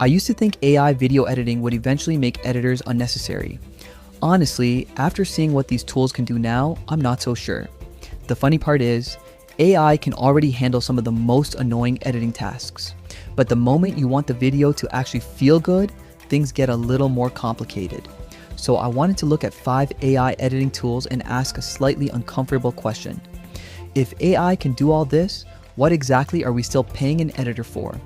I used to think AI video editing would eventually make editors unnecessary. Honestly, after seeing what these tools can do now, I'm not so sure. The funny part is, AI can already handle some of the most annoying editing tasks. But the moment you want the video to actually feel good, things get a little more complicated. So I wanted to look at 5 AI editing tools and ask a slightly uncomfortable question. If AI can do all this, what exactly are we still paying an editor for?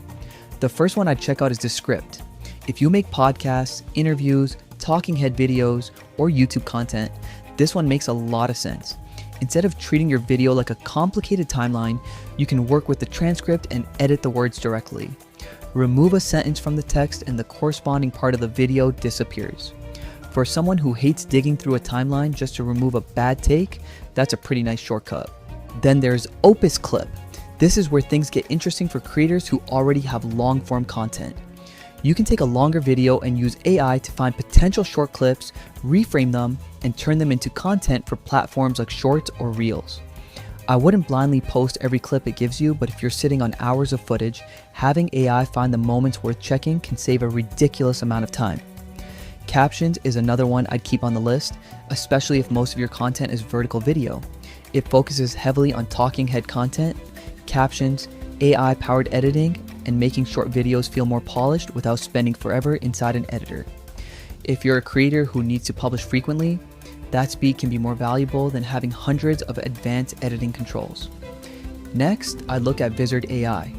The first one I'd check out is Descript. If you make podcasts, interviews, talking head videos, or YouTube content, this one makes a lot of sense. Instead of treating your video like a complicated timeline, you can work with the transcript and edit the words directly. Remove a sentence from the text and the corresponding part of the video disappears. For someone who hates digging through a timeline just to remove a bad take, that's a pretty nice shortcut. Then there's Opus Clip. This is where things get interesting for creators who already have long-form content. You can take a longer video and use AI to find potential short clips, reframe them, and turn them into content for platforms like Shorts or Reels. I wouldn't blindly post every clip it gives you, but if you're sitting on hours of footage, having AI find the moments worth checking can save a ridiculous amount of time. Captions is another one I'd keep on the list, especially if most of your content is vertical video. It focuses heavily on talking head content, captions, AI-powered editing, and making short videos feel more polished without spending forever inside an editor. If you're a creator who needs to publish frequently, that speed can be more valuable than having hundreds of advanced editing controls. Next, I'd look at Vizard AI.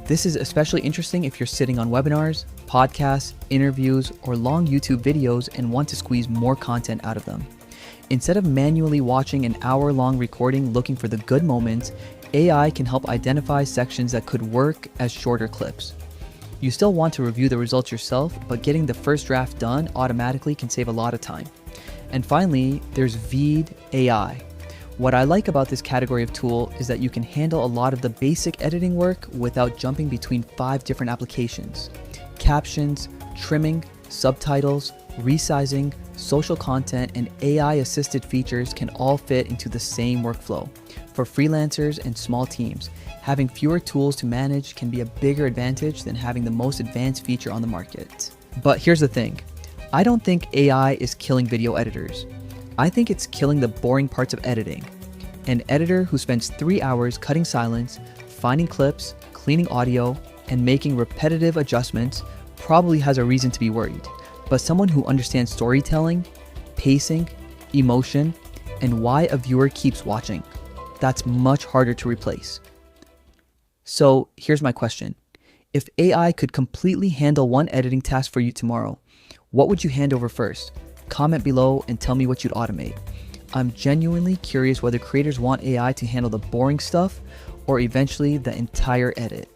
This is especially interesting if you're sitting on webinars, podcasts, interviews, or long YouTube videos and want to squeeze more content out of them. Instead of manually watching an hour-long recording looking for the good moments, AI can help identify sections that could work as shorter clips. You still want to review the results yourself, but getting the first draft done automatically can save a lot of time. And finally, there's Veed AI. What I like about this category of tool is that you can handle a lot of the basic editing work without jumping between 5 different applications. Captions, trimming, subtitles, resizing, social content, and AI-assisted features can all fit into the same workflow. For freelancers and small teams, having fewer tools to manage can be a bigger advantage than having the most advanced feature on the market. But here's the thing, I don't think AI is killing video editors. I think it's killing the boring parts of editing. An editor who spends 3 hours cutting silence, finding clips, cleaning audio, and making repetitive adjustments probably has a reason to be worried. But someone who understands storytelling, pacing, emotion, and why a viewer keeps watching, that's much harder to replace. So here's my question. If AI could completely handle one editing task for you tomorrow, what would you hand over first? Comment below and tell me what you'd automate. I'm genuinely curious whether creators want AI to handle the boring stuff or eventually the entire edit.